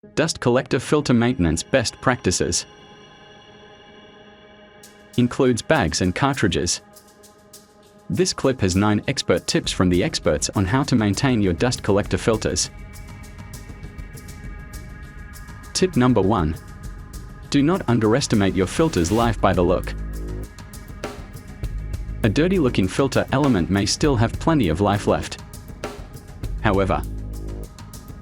Dust collector filter maintenance best practices. Includes bags and cartridges. This clip has 9 expert tips from the experts on how to maintain your dust collector filters. Tip number 1. Do not underestimate your filter's life by the look. A dirty-looking filter element may still have plenty of life left. However,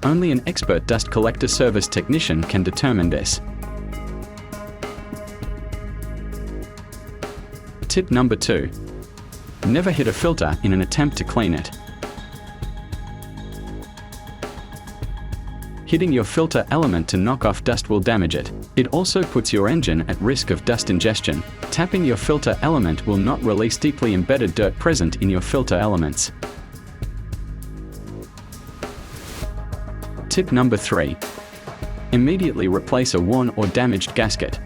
only an expert dust collector service technician can determine this. Tip number 2. Never hit a filter in an attempt to clean it. Hitting your filter element to knock off dust will damage it. It also puts your engine at risk of dust ingestion. Tapping your filter element will not release deeply embedded dirt present in your filter elements. Tip number 3. Immediately replace a worn or damaged gasket.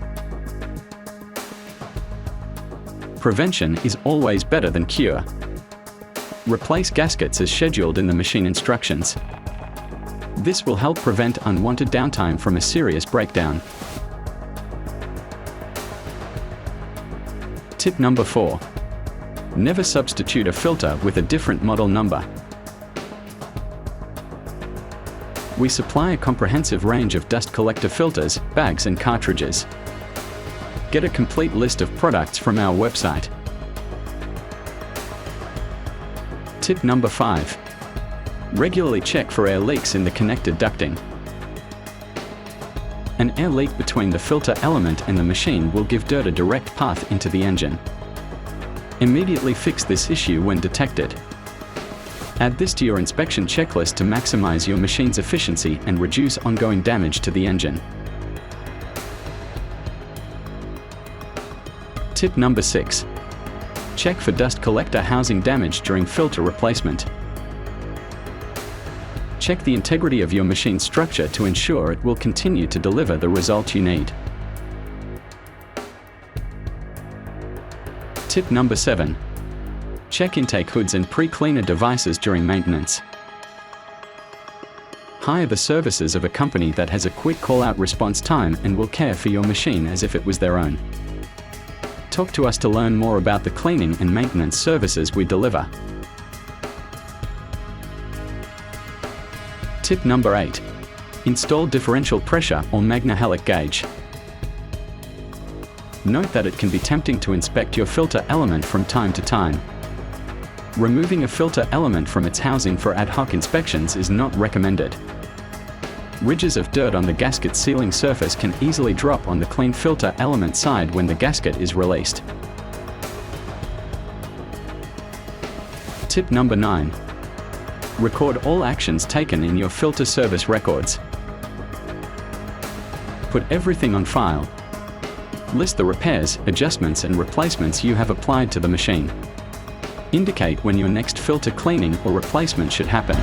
Prevention is always better than cure. Replace gaskets as scheduled in the machine instructions. This will help prevent unwanted downtime from a serious breakdown. Tip number 4. Never substitute a filter with a different model number. We supply a comprehensive range of dust collector filters, bags and cartridges. Get a complete list of products from our website. Tip number 5. Regularly check for air leaks in the connected ducting. An air leak between the filter element and the machine will give dirt a direct path into the engine. Immediately fix this issue when detected. Add this to your inspection checklist to maximize your machine's efficiency and reduce ongoing damage to the engine. Tip number 6. Check for dust collector housing damage during filter replacement. Check the integrity of your machine structure to ensure it will continue to deliver the result you need. Tip number 7. Check intake hoods and pre-cleaner devices during maintenance. Hire the services of a company that has a quick call-out response time and will care for your machine as if it was their own. Talk to us to learn more about the cleaning and maintenance services we deliver. Tip number 8. Install differential pressure or Magna-Helic gauge. Note that it can be tempting to inspect your filter element from time to time. Removing a filter element from its housing for ad hoc inspections is not recommended. Ridges of dirt on the gasket sealing surface can easily drop on the clean filter element side when the gasket is released. Tip number 9. Record all actions taken in your filter service records. Put everything on file. List the repairs, adjustments and replacements you have applied to the machine. Indicate when your next filter cleaning or replacement should happen.